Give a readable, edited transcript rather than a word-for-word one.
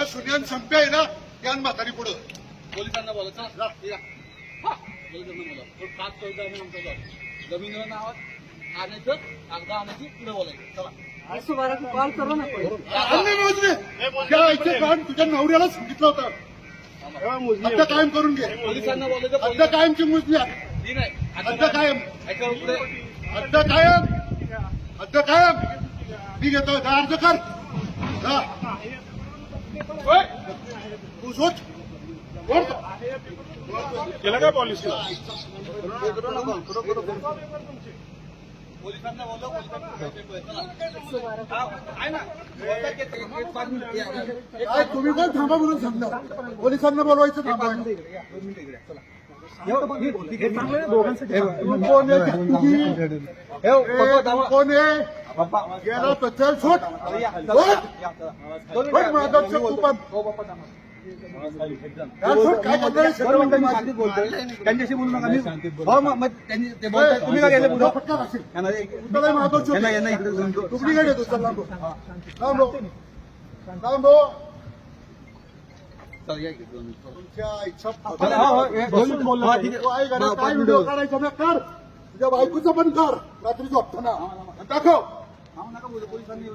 सुनियन संपे आहे ना त्यान म्हातारी पुढं पोलिसांना बोलायचं जमिनीवर नावात आणायचं कागदा आणायची पुढे बोलायचं चला कॉल करू ना तुझ्या नवऱ्याला सांगितलं होतं हद्द कायम करून घे. पोलिसांना बोलायचं हद्द कायमची मोजणी आहे. नाही हद्द कायम ऐका पुढे हद्द कायम हद्द कायम मी घेतो अर्ज कर जा. तू सोच केलं काय पॉलिसीला पोलिसांना बोलव काय तुम्ही पण थांबा म्हणून सांगता पोलिसांना बोलवायचं थांबा. कोण आहे गेला तर चल सोड काय करणार त्यांच्याशी बोलू नका मग त्यांनी ते बोलतात तुम्ही का गेले पुढं फटका असेल डुप्लिकेट येतो चल लांबो लांबो लांबो तुमच्या इच्छा काय व्हिडिओ काढायचा ना कर तुझ्या बायकोचा पण कर रात्री झोपताना दाखव नका बोलू पोलिसांनी